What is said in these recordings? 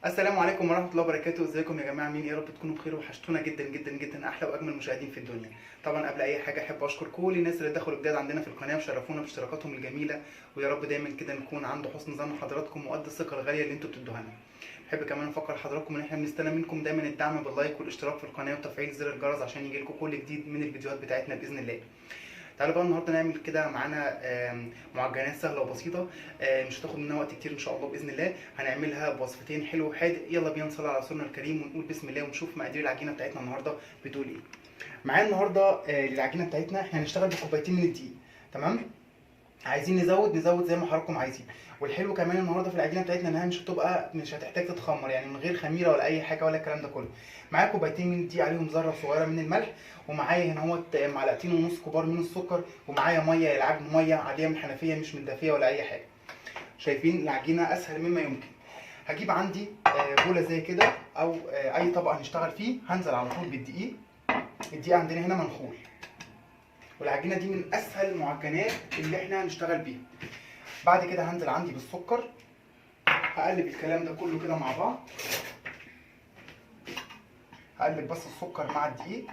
السلام عليكم ورحمة الله وبركاته. ازيكم يا جماعة؟ مين يا رب تكونوا بخير وحشتونا جدا جدا جدا، احلى واجمل مشاهدين في الدنيا. طبعا قبل اي حاجة احب اشكر كل الناس اللي دخلوا جداد عندنا في القناة وشرفونا باشتراكاتهم الجميلة، ويا رب دايما كده نكون عند حسن ظن حضراتكم وقد الثقة الغالية اللي انتوا بتدوها لنا. احب كمان افكر حضراتكم ان احنا بنستنى منكم دايما الدعم باللايك والاشتراك في القناة وتفعيل زر الجرس عشان يجيلكم كل جديد من الفيديوهات بتاعتنا باذن الله. تعالوا بقى النهارده نعمل كده معانا معجنات سهله وبسيطه، مش هتاخد مننا وقت كتير ان شاء الله باذن الله. هنعملها بوصفتين حلو وحادق. يلا بينا نصلي على رسولنا الكريم ونقول بسم الله ونشوف مقادير العجينه بتاعتنا النهارده بتقول ايه. معايا النهارده للعجينه بتاعتنا احنا هنشتغل بكوبايتين من الدقيق. تمام؟ عايزين نزود زي ما حضراتكم عايزين. والحلو كمان النهارده في العجينه بتاعتنا انها مش هتحتاج تتخمر، يعني من غير خميره ولا اي حاجه ولا الكلام ده كله. معايا كوبايتين من الدقيق عليهم ذره صغيره من الملح، ومعايا هنا اهوت معلقتين ونص كبار من السكر، ومعايا ميه العجن ميه عاديه من الحنفيه مش متدفيه ولا اي حاجه. شايفين العجينه اسهل مما يمكن. هجيب عندي بوله زي كده او اي طبق هنشتغل فيه، هنزل على طول بالدقيق. الدقيق عندنا هنا منخول، والعجينه دي من اسهل المعجنات اللي احنا هنشتغل بيها. بعد كده هنزل عندي بالسكر، هقلب الكلام ده كله كده مع بعض. هقلب بس السكر مع الدقيق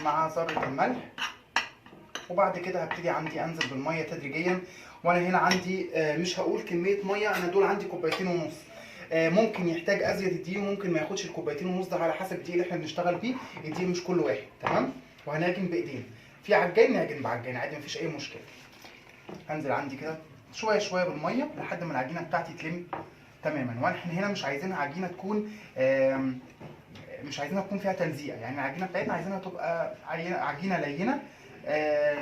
مع ذرة الملح، وبعد كده هبتدي عندي انزل بالميه تدريجيا. وانا هنا عندي مش هقول كميه ميه، انا دول عندي كوبايتين ونص. ممكن يحتاج ازيد الدقيق وممكن ما ياخدش الكوبايتين ونص، ده على حسب الدقيق اللي احنا بنشتغل بيه. الدقيق مش كل واحد. تمام؟ وهنعجن بايدينا، في عجان نعجن بعجان عادي مفيش اي مشكله. هنزل عندي كده شويه شويه بالميه لحد ما العجينه بتاعتي تلم تماما. واحنا هنا مش عايزينها عجينه تكون مش عايزينها تكون فيها تلزيقه، يعني العجينه بتاعتنا عايزينها تبقى عجينه لينه،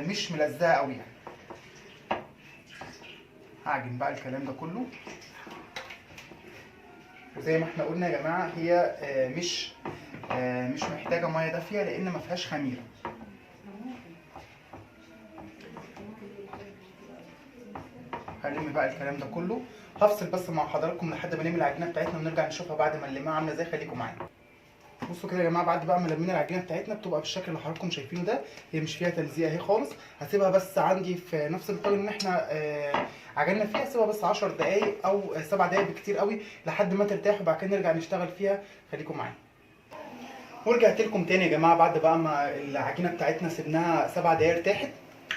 مش ملزقه قوي يعني. هعجن بقى الكلام ده كله، وزي ما احنا قلنا يا جماعه هي مش محتاجه ميه دافيه لان ما فيهاش خميره. هلم بقى الكلام ده كله، هفصل بس مع حضراتكم لحد ما نعمل العجينه بتاعتنا ونرجع نشوفها بعد ما نلمها عامله ازاي. خليكم معانا. بصوا كده يا جماعه، بعد بقى ما لمينا العجينه بتاعتنا بتبقى بالشكل اللي حضراتكم شايفينه ده. هي مش فيها تلزيقه اهي خالص. هسيبها بس عندي في نفس الطاجن اللي احنا عجلنا فيها، هسيبها بس 10 دقايق او 7 دقايق بالكتير قوي لحد ما ترتاح، وبعد كده نرجع نشتغل فيها. خليكم معايا. ورجعت لكم تاني يا جماعه بعد بقى ما العجينه بتاعتنا سيبناها 7 دقايق ارتاحت.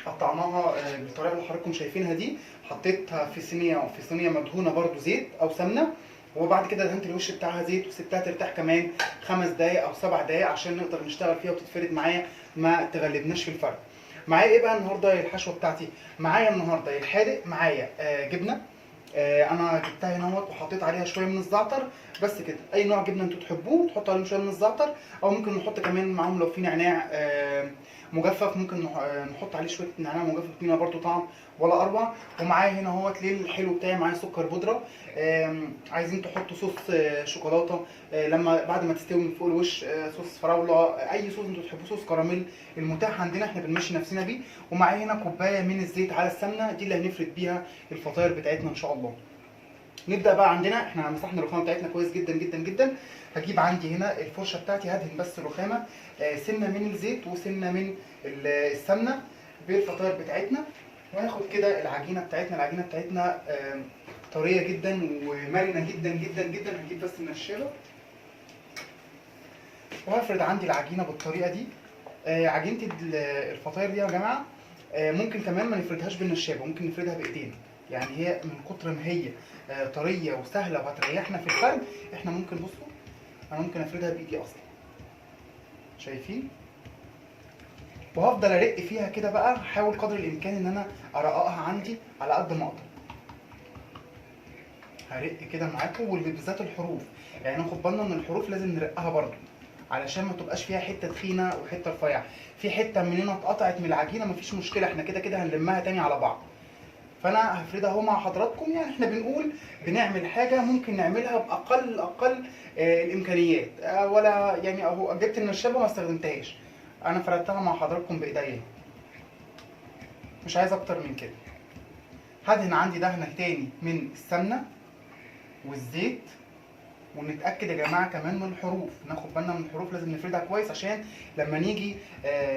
قطعناها بالطريقه اللي حضراتكم شايفينها دي. حطيتها في صينيه مدهونه برده زيت او سمنه، وبعد كده دهنت الوش بتاعها زيت وسبتها ترتاح كمان 5 دقايق او 7 دقايق عشان نقدر نشتغل فيها وتتفرد معايا ما تغلبناش في الفرد. معايا ايه بقى النهارده الحشوه بتاعتي؟ معايا النهارده الحادق، معايا جبنه. انا جبتها هنا اهوت وحطيت عليها شويه من الزعتر. بس كده، اي نوع جبنه انتوا تحبوه تحطوا عليهم شويه من الزعتر، او ممكن نحط كمان معاهم لو في نعناع مجفف، ممكن نحط عليه شويه نعناع مجفف بينا برده طعم ولا اروع. ومعايا هنا اهوت ليه الحلو بتاعي، معايا سكر بودره. عايزين تحطوا صوص شوكولاته لما بعد ما تستوي من فوق الوش، صوص فراوله، اي صوص انتوا تحبوه، صوص كراميل المتاح عندنا احنا بنمشي نفسنا بيه. ومعايا هنا كوبايه من الزيت على السمنه، دي اللي هنفرد بيها الفطاير بتاعتنا ان شاء الله. نبدا بقى. عندنا احنا مسحنا الرخامه بتاعتنا كويس جدا جدا جدا. هجيب عندي هنا الفرشه بتاعتي، هدهن بس الرخامه سنه من الزيت وسنه من السمنه بالفطاير بتاعتنا. وهاخد كده العجينه بتاعتنا طريه جدا ومرنه جدا جدا جدا. هجيب بس النشابه وهفرد عندي العجينه بالطريقه دي. عجينه الفطاير دي يا جماعه ممكن كمان ما نفردهاش بالنشابه، ممكن نفردها بايدينا. يعني هي من كتر ما هي طريه وسهله وهتريحنا في الفرد، احنا ممكن بصوا انا ممكن افردها بايدي اصلا. شايفين؟ وهفضل ارق فيها كده بقى، احاول قدر الامكان ان انا ارققها عندي على قد ما اقدر. هرق كده معاكم، وبالذات الحروف، يعني ناخد بالنا ان الحروف لازم نرقها برده علشان ما تبقاش فيها حته تخينه وحته رفيعه. في حته مننا اتقطعت من العجينه مفيش مشكله، احنا كده كده هنلمها تاني على بعض. فانا هفردها اهو مع حضراتكم. يعني احنا بنقول بنعمل حاجه ممكن نعملها باقل الامكانيات، ولا يعني اهو جبت النشابه ما استخدمتهاش، انا فردتها مع حضراتكم بايديا، مش عايز اكتر من كده. هدهن عندي دهنه تاني من السمنه والزيت، ونتاكد يا جماعه كمان من الحروف، ناخد بالنا من الحروف، لازم نفردها كويس عشان لما نيجي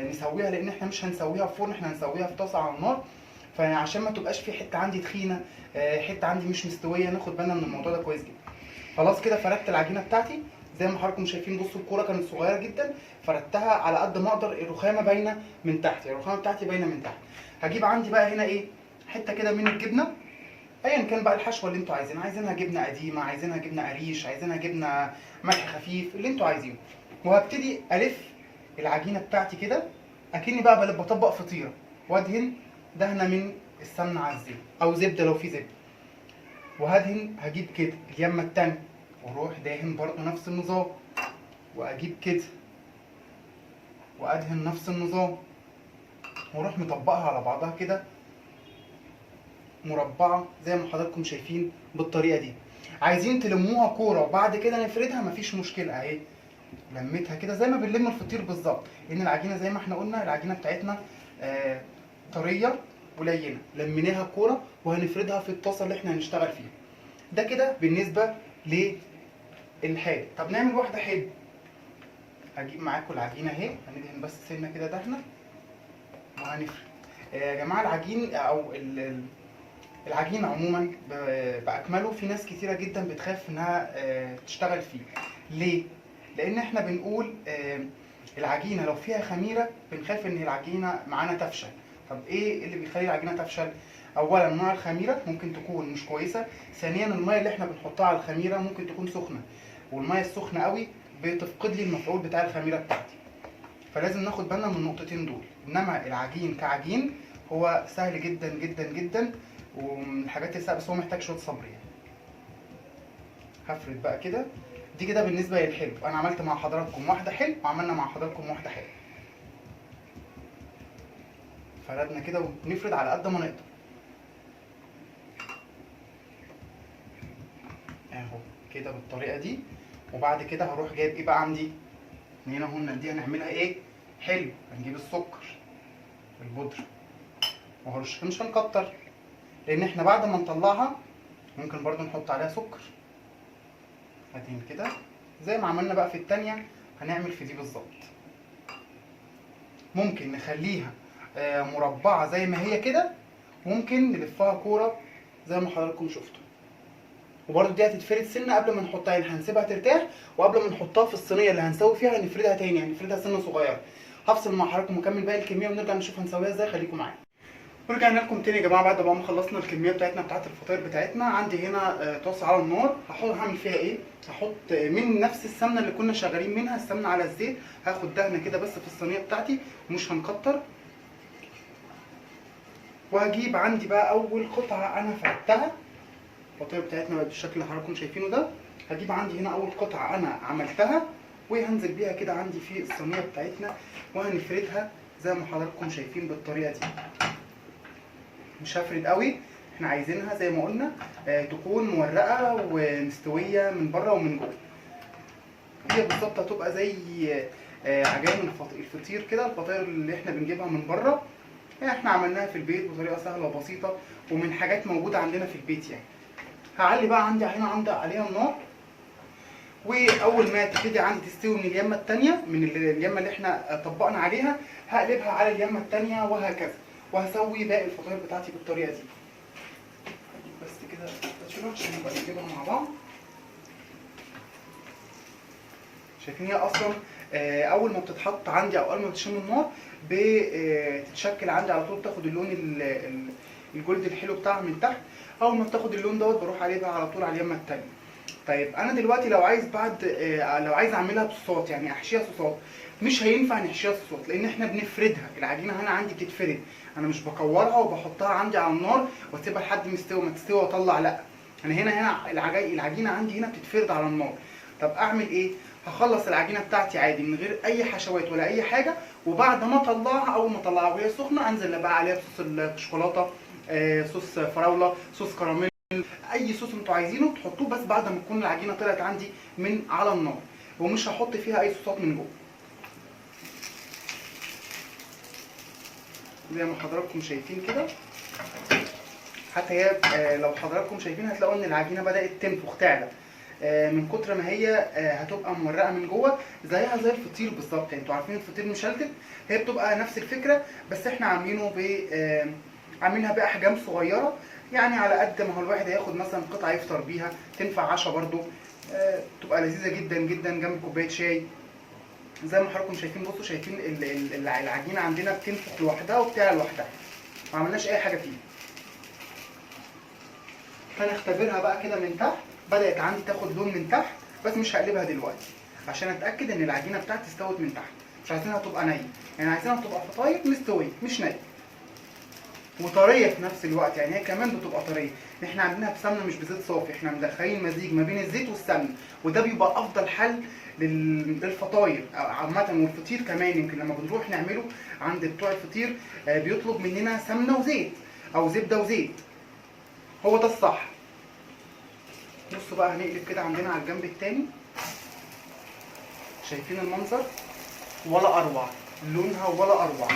نسويها، لان احنا مش هنسويها في فرن، احنا هنسويها في طاسه على النار. فعشان ما تبقاش في حته عندي تخينه، حته عندي مش مستويه، ناخد بالنا من الموضوع ده كويس جدا. خلاص كده فردت العجينه بتاعتي زي ما حضراتكم شايفين. بصوا الكوره كانت صغيره جدا، فردتها على قد ما اقدر، الرخامه باينه من تحت، الرخامه بتاعتي باينه من تحت. هجيب عندي بقى هنا ايه، حته كده من الجبنه، ايا كان بقى الحشوه اللي انتوا عايزينها، عايزينها جبنه قديمه، عايزينها جبنه قريش، عايزينها جبنه ملح خفيف، اللي انتوا عايزينه. وهبتدي الف العجينه بتاعتي كده اكني بقى بطبق فطيره، وادهن دهنه من السمنه على الزيت او زبده لو في زبده، وهدهن. هجيب كده اليمه التانيه واروح داهن برضو نفس النظام، واجيب كده وادهن نفس النظام، واروح مطبقها على بعضها كده مربعه زي ما حضراتكم شايفين بالطريقه دي. عايزين تلموها كوره وبعد كده نفردها مفيش مشكله اهي، لميتها كده زي ما بنلم الفطير بالظبط، لان العجينه زي ما احنا قلنا العجينه بتاعتنا طريه ولينه. لميناها كوره وهنفردها في الطاسه اللي احنا هنشتغل فيها. ده كده بالنسبه للحاجه. طب نعمل واحده حلوه. هجيب معاكم العجينه اهي، هندهن بس سنه كده دهنه وهنفرد. يا جماعه العجين او العجين عموما باكمله في ناس كتيره جدا بتخاف انها تشتغل فيه. ليه؟ لان احنا بنقول العجينه لو فيها خميره بنخاف ان العجينه معانا تفشل. طب ايه اللي بيخلي العجينه تفشل؟ اولا نوع الخميره ممكن تكون مش كويسه، ثانيا الميه اللي احنا بنحطها على الخميره ممكن تكون سخنه، والميه السخنه قوي بتفقد لي المفعول بتاع الخميره بتاعتي. فلازم ناخد بالنا من النقطتين دول. انما العجين كعجين هو سهل جدا جدا جدا، ومن الحاجات السهله، بس هو محتاج شويه صبر يعني. هفرد بقى كده. دي كده بالنسبه للحلو. انا عملت مع حضراتكم واحده حلو وعملنا مع حضراتكم واحده حلو. فردنا كده ونفرد على قد ما نقدر اهو كده بالطريقه دي. وبعد كده هروح جايب ايه بقى عندي هنا دي هنعملها ايه حلو. هنجيب السكر البودره وهرش، مش هنكتر لان احنا بعد ما نطلعها ممكن برضو نحط عليها سكر. ادهن كده زي ما عملنا بقى في التانية هنعمل في دي بالظبط. ممكن نخليها مربعة زي ما هي كده، ممكن نلفها كورة زي ما حضراتكم شفتوا. وبرضو دي هتتفرد سنة قبل ما نحطها، يعني هنسيبها ترتاح وقبل ما نحطها في الصينية اللي هنسوي فيها هنفردها تاني، يعني نفردها سنة صغيرة. هفصل مع حضراتكم ونكمل باقي الكمية ونرجع نشوف هنسويها ازاي. خليكم معايا. ورجعنا لكم تاني يا جماعه بعد ما خلصنا الكميه بتاعتنا بتاعت الفطاير بتاعتنا. عندي هنا طاسه على النار. هعمل فيها ايه؟ هحط من نفس السمنه اللي كنا شغالين منها، السمنه على الزيت. هاخد دهنه كده بس في الصينيه بتاعتي ومش هنكتر. وهجيب عندي بقى اول قطعه انا فردتها. الفطاير بتاعتنا بقى بالشكل اللي حضراتكم شايفينه ده. هجيب عندي هنا اول قطعه انا عملتها وهنزل بيها كده عندي في الصينيه بتاعتنا وهنفردها زي ما حضراتكم شايفين بالطريقه دي. مش هفرد قوي، احنا عايزينها زي ما قلنا تكون مورقه ومستويه من بره ومن جوه. هي بالظبط هتبقى زي عجائن الفطير كده، الفطاير اللي احنا بنجيبها من بره. احنا عملناها في البيت بطريقه سهله وبسيطه ومن حاجات موجوده عندنا في البيت يعني. هعلي بقى عندي هنا عليها النار، واول ما تبتدي عندي تستوي من اليمه الثانيه، من اليمه اللي احنا طبقنا عليها، هقلبها على اليمه الثانيه وهكذا. وهسوي باقي الفطاير بتاعتي بالطريقه دي. بس كده عشان نبقى نجيبها مع بعض. شايفين هي اصلا اول ما بتتحط عندي او اول ما بتشم النار بتتشكل عندي على طول، تاخد اللون الجولد الحلو بتاعها من تحت. اول ما بتاخد اللون دوت بروح عليه بقى على طول على اليمه الثانيه. طيب انا دلوقتي لو عايز لو عايز اعملها بصوصات، يعني احشيها صوصات، مش هينفع نحشيها صوصات لان احنا بنفردها. العجينه هنا عندي بتتفرد، انا مش بكورها وبحطها عندي على النار واسيبها لحد ما تستوي واطلع، لا، انا هنا العجينه عندي هنا بتتفرد على النار. طب اعمل ايه؟ هخلص العجينه بتاعتي عادي من غير اي حشوات ولا اي حاجه، وبعد ما اطلعها اول ما اطلعها وهي سخنه انزل بقى عليها بصوص الشوكولاته، صوص فراوله، صوص كراميل، اي صوص انتوا عايزينه تحطوه، بس بعد ما تكون العجينه طلعت عندي من على النار. ومش هحط فيها اي صوصات من جوه زي ما حضراتكم شايفين كده. حتى هي لو حضراتكم شايفين هتلاقوا ان العجينه بدات تنفخ تعلى من كتر ما هي هتبقى مورقه من جوه زيها زي الفطير بالظبط. يعني انتوا عارفين الفطير مشلتت، هي بتبقى نفس الفكره، بس احنا عاملينها باحجام صغيره، يعني على قد ما هو الواحد هياخد مثلا قطعه يفطر بيها، تنفع عشاء برده. تبقى لذيذه جدا جدا جنب كوبايه شاي. زي ما حضراتكم شايفين، بصوا شايفين العجينه عندنا بتنفخ لوحدها وبتعلى لوحدها، ما عملناش اي حاجه فيه. هنختبرها بقى كده من تحت، بدات عندي تاخد لون من تحت، بس مش هقلبها دلوقتي عشان اتاكد ان العجينه بتاعتي استوت من تحت. مش عايزينها تبقى نيه، يعني عايزينها تبقى فطاير مستويه مش نيه وطريه في نفس الوقت، يعني هي كمان بتبقى طريه. احنا عاملينها بسمنه مش بزيت صافي، احنا مدخلين مزيج ما بين الزيت والسمنه، وده بيبقى افضل حل للفطاير عامه والفطير كمان. يمكن لما بنروح نعمله عند بتوع الفطير بيطلب مننا سمنه وزيت او زبده وزيت، هو ده الصح. بصوا بقى هنقلب كده عندنا على الجنب التاني. شايفين المنظر؟ ولا اروع لونها ولا اروع.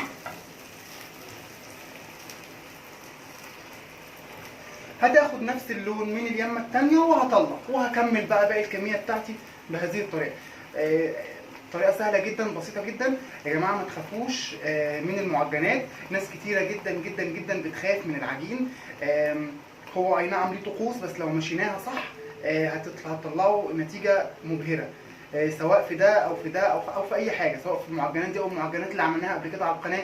هتاخد نفس اللون من اليمه التانيه وهطلع وهكمل بقى باقي الكميه بتاعتي بهذه الطريقه. طريقه سهله جدا بسيطه جدا يا جماعه، ما تخافوش من المعجنات. ناس كتيره جدا جدا جدا بتخاف من العجين. هو اي نعم ليه طقوس، بس لو مشيناها صح هتطلعوا نتيجه مبهره، سواء في ده او في ده او في اي حاجه، سواء في المعجنات دي او المعجنات اللي عملناها قبل كده على القناه.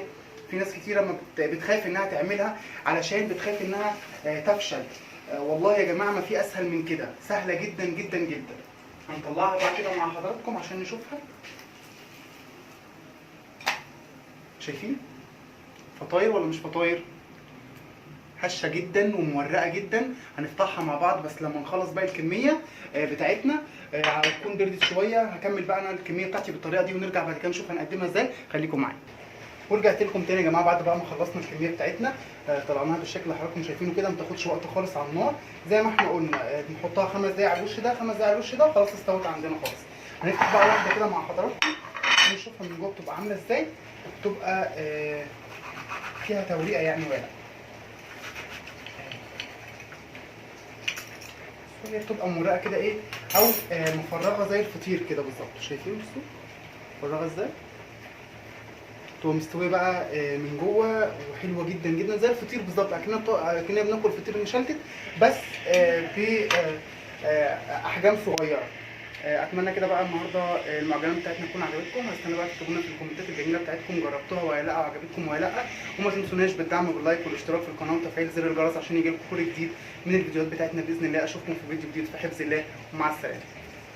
في ناس كتيره ما بتخاف انها تعملها علشان بتخاف انها تفشل. والله يا جماعه ما في اسهل من كده، سهله جدا جدا جدا. هنطلعها بقى كده مع حضراتكم عشان نشوفها. شايفين فطاير ولا مش فطاير؟ هشه جدا ومورقه جدا. هنفتحها مع بعض بس لما نخلص باقي الكميه بتاعتنا هتكون بردت شويه. هكمل بقى انا الكميه بتاعتي بالطريقه دي ونرجع بعد كده نشوف هنقدمها ازاي. خليكم معايا. ورجعت لكم تاني يا جماعه بعد بقى ما خلصنا الكميه بتاعتنا. طلعناها بالشكل اللي حضراتكم شايفينه كده، ما تاخدش وقت خالص على النار زي ما احنا قلنا. نحطها 5 دقايق على الوش ده، 5 دقايق على الوش ده، خلاص استوت عندنا خالص. هنفتح بقى واحده كده مع حضراتكم نشوفها من جوه بتبقى عامله ازاي. بتبقى فيها توريقه يعني ولا هي بتبقى مرقه كده ايه، او مفرغه زي الفطير كده بالظبط. شايفين بصوا مفرغه ازاي؟ تبقى مستويه بقى من جوه وحلوه جدا جدا زي الفطير بالظبط، اكننا بناكل فطير مشلتت بس في احجام صغيره. اتمنى كده بقى النهارده المعجنات بتاعتنا تكون عجبتكم. هستنى بقى تكتبوا لنا في الكومنتات الجميله بتاعتكم جربتوها ولا لا، وعجبتكم ولا لا. وما تنسوناش بالدعم باللايك والاشتراك في القناه وتفعيل زر الجرس عشان يجيلكم كل جديد من الفيديوهات بتاعتنا باذن الله. اشوفكم في فيديو جديد في حفظ الله، ومع السلامه.